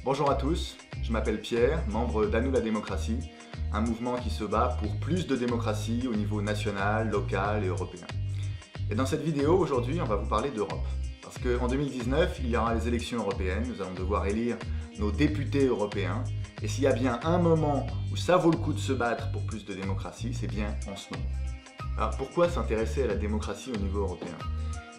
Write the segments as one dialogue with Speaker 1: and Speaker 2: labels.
Speaker 1: Bonjour à tous, je m'appelle Pierre, membre d'À nous la démocratie, un mouvement qui se bat pour plus de démocratie au niveau national, local et européen. Et dans cette vidéo, aujourd'hui, on va vous parler d'Europe. Parce qu'en 2019, il y aura les élections européennes, nous allons devoir élire nos députés européens. Et s'il y a bien un moment où ça vaut le coup de se battre pour plus de démocratie, c'est bien en ce moment. Alors pourquoi s'intéresser à la démocratie au niveau européen ?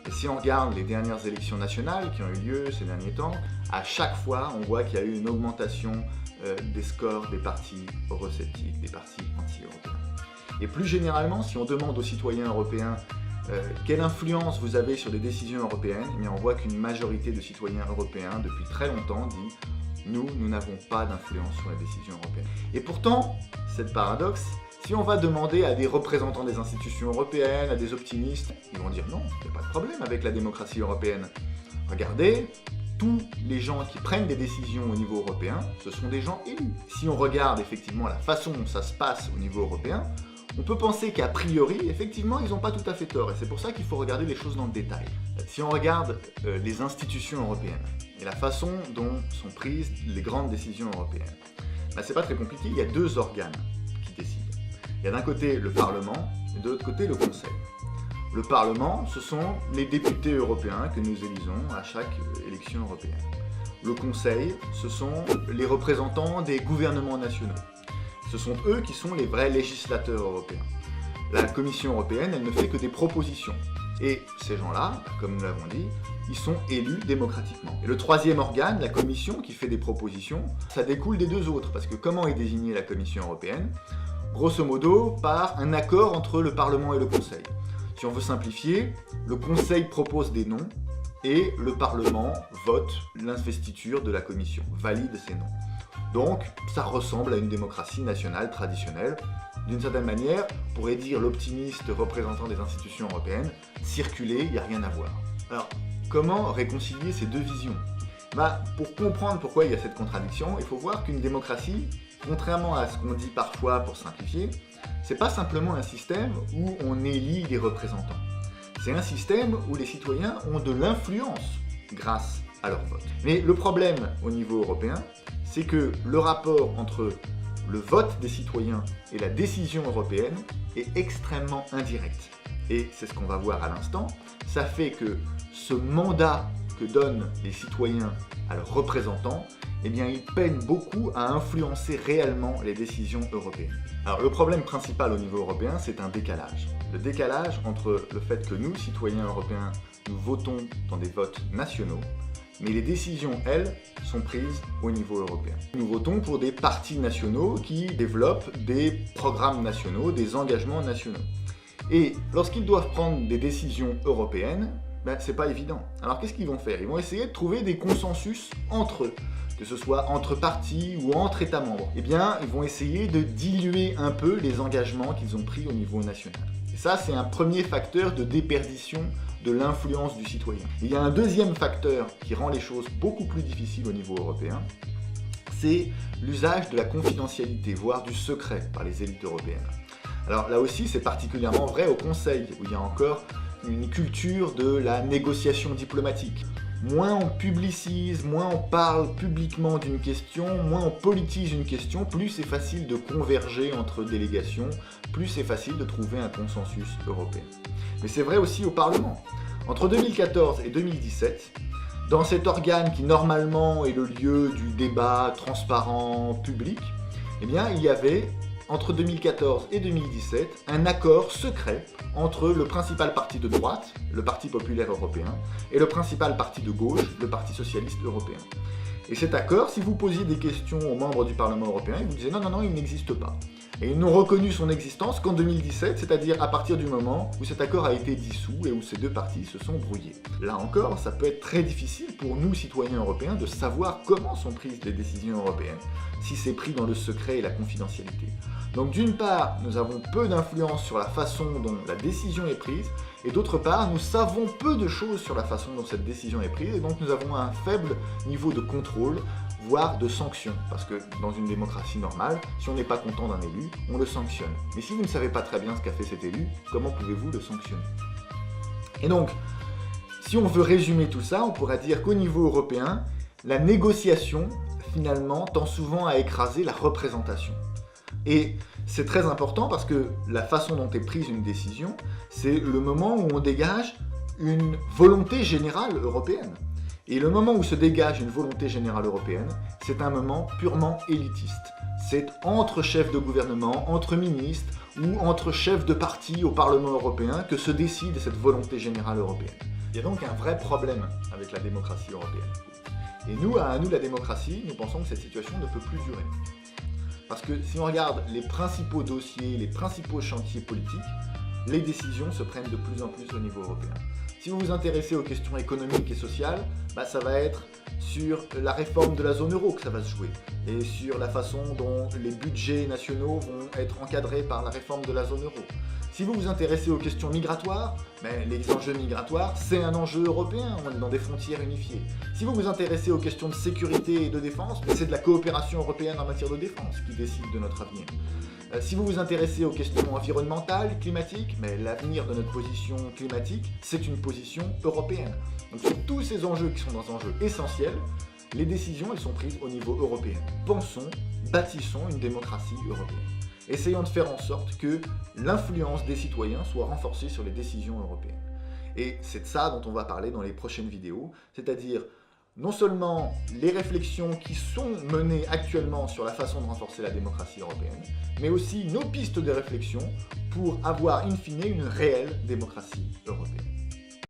Speaker 1: Et si on regarde les dernières élections nationales qui ont eu lieu ces derniers temps, à chaque fois, on voit qu'il y a eu une augmentation des scores des partis eurosceptiques, des partis anti-européens. Et plus généralement, si on demande aux citoyens européens quelle influence vous avez sur les décisions européennes, eh bien on voit qu'une majorité de citoyens européens, depuis très longtemps, dit « nous n'avons pas d'influence sur les décisions européennes ». Et pourtant, c'est le paradoxe, si on va demander à des représentants des institutions européennes, à des optimistes, ils vont dire non, il n'y a pas de problème avec la démocratie européenne. Regardez, tous les gens qui prennent des décisions au niveau européen, ce sont des gens élus. Si on regarde effectivement la façon dont ça se passe au niveau européen, on peut penser qu'à priori, effectivement, ils n'ont pas tout à fait tort. Et c'est pour ça qu'il faut regarder les choses dans le détail. Si on regarde les institutions européennes et la façon dont sont prises les grandes décisions européennes, c'est pas très compliqué, il y a deux organes qui décident. Il y a d'un côté le Parlement et de l'autre côté le Conseil. Le Parlement, ce sont les députés européens que nous élisons à chaque élection européenne. Le Conseil, ce sont les représentants des gouvernements nationaux. Ce sont eux qui sont les vrais législateurs européens. La Commission européenne, elle ne fait que des propositions. Et ces gens-là, comme nous l'avons dit, ils sont élus démocratiquement. Et le troisième organe, la Commission, qui fait des propositions, ça découle des deux autres. Parce que comment est désignée la Commission européenne ? Grosso modo, par un accord entre le Parlement et le Conseil. Si on veut simplifier, le Conseil propose des noms et le Parlement vote l'investiture de la Commission, valide ces noms. Donc, ça ressemble à une démocratie nationale traditionnelle. D'une certaine manière, on pourrait dire l'optimiste représentant des institutions européennes, circuler, il n'y a rien à voir. Alors, comment réconcilier ces deux visions ? Pour comprendre pourquoi il y a cette contradiction, il faut voir qu'une démocratie, contrairement à ce qu'on dit parfois pour simplifier, c'est pas simplement un système où on élit des représentants. C'est un système où les citoyens ont de l'influence grâce à leur vote. Mais le problème au niveau européen, c'est que le rapport entre le vote des citoyens et la décision européenne est extrêmement indirect. Et c'est ce qu'on va voir à l'instant, ça fait que ce mandat que donnent les citoyens à leurs représentants, eh bien, ils peinent beaucoup à influencer réellement les décisions européennes. Alors, le problème principal au niveau européen, c'est un décalage. Le décalage entre le fait que nous, citoyens européens, nous votons dans des votes nationaux, mais les décisions, elles, sont prises au niveau européen. Nous votons pour des partis nationaux qui développent des programmes nationaux, des engagements nationaux. Et lorsqu'ils doivent prendre des décisions européennes, c'est pas évident. Alors qu'est-ce qu'ils vont faire ? Ils vont essayer de trouver des consensus entre eux, que ce soit entre partis ou entre États membres. Eh bien, ils vont essayer de diluer un peu les engagements qu'ils ont pris au niveau national. Et ça, c'est un premier facteur de déperdition de l'influence du citoyen. Il y a un deuxième facteur qui rend les choses beaucoup plus difficiles au niveau européen, c'est l'usage de la confidentialité, voire du secret par les élites européennes. Alors là aussi, c'est particulièrement vrai au Conseil, où il y a encore une culture de la négociation diplomatique. Moins on publicise, moins on parle publiquement d'une question, moins on politise une question, plus c'est facile de converger entre délégations, plus c'est facile de trouver un consensus européen. Mais c'est vrai aussi au Parlement. Entre 2014 et 2017, dans cet organe qui normalement est le lieu du débat transparent, public, eh bien il y avait, entre 2014 et 2017, un accord secret entre le principal parti de droite, le Parti populaire européen, et le principal parti de gauche, le Parti socialiste européen. Et cet accord, si vous posiez des questions aux membres du Parlement européen, ils vous disaient non, il n'existe pas. Et ils n'ont reconnu son existence qu'en 2017, c'est-à-dire à partir du moment où cet accord a été dissous et où ces deux partis se sont brouillés. Là encore, ça peut être très difficile pour nous, citoyens européens, de savoir comment sont prises les décisions européennes, si c'est pris dans le secret et la confidentialité. Donc d'une part, nous avons peu d'influence sur la façon dont la décision est prise, et d'autre part, nous savons peu de choses sur la façon dont cette décision est prise, et donc nous avons un faible niveau de contrôle, voire de sanction. Parce que dans une démocratie normale, si on n'est pas content d'un élu, on le sanctionne. Mais si vous ne savez pas très bien ce qu'a fait cet élu, comment pouvez-vous le sanctionner ? Et donc, si on veut résumer tout ça, on pourrait dire qu'au niveau européen, la négociation finalement, tend souvent à écraser la représentation. Et c'est très important parce que la façon dont est prise une décision, c'est le moment où on dégage une volonté générale européenne. Et le moment où se dégage une volonté générale européenne, c'est un moment purement élitiste. C'est entre chefs de gouvernement, entre ministres ou entre chefs de parti au Parlement européen que se décide cette volonté générale européenne. Il y a donc un vrai problème avec la démocratie européenne. Et nous, à nous la démocratie, nous pensons que cette situation ne peut plus durer. Parce que si on regarde les principaux dossiers, les principaux chantiers politiques, les décisions se prennent de plus en plus au niveau européen. Si vous vous intéressez aux questions économiques et sociales, ça va être sur la réforme de la zone euro que ça va se jouer, et sur la façon dont les budgets nationaux vont être encadrés par la réforme de la zone euro. Si vous vous intéressez aux questions migratoires, les enjeux migratoires, c'est un enjeu européen, on est dans des frontières unifiées. Si vous vous intéressez aux questions de sécurité et de défense, c'est de la coopération européenne en matière de défense qui décide de notre avenir. Si vous vous intéressez aux questions environnementales, climatiques, l'avenir de notre position climatique, c'est une position européenne. Donc sur tous ces enjeux qui sont des enjeux essentiels, les décisions, elles sont prises au niveau européen. Pensons, bâtissons une démocratie européenne. Essayons de faire en sorte que l'influence des citoyens soit renforcée sur les décisions européennes. Et c'est de ça dont on va parler dans les prochaines vidéos, c'est-à-dire non seulement les réflexions qui sont menées actuellement sur la façon de renforcer la démocratie européenne, mais aussi nos pistes de réflexion pour avoir in fine une réelle démocratie européenne.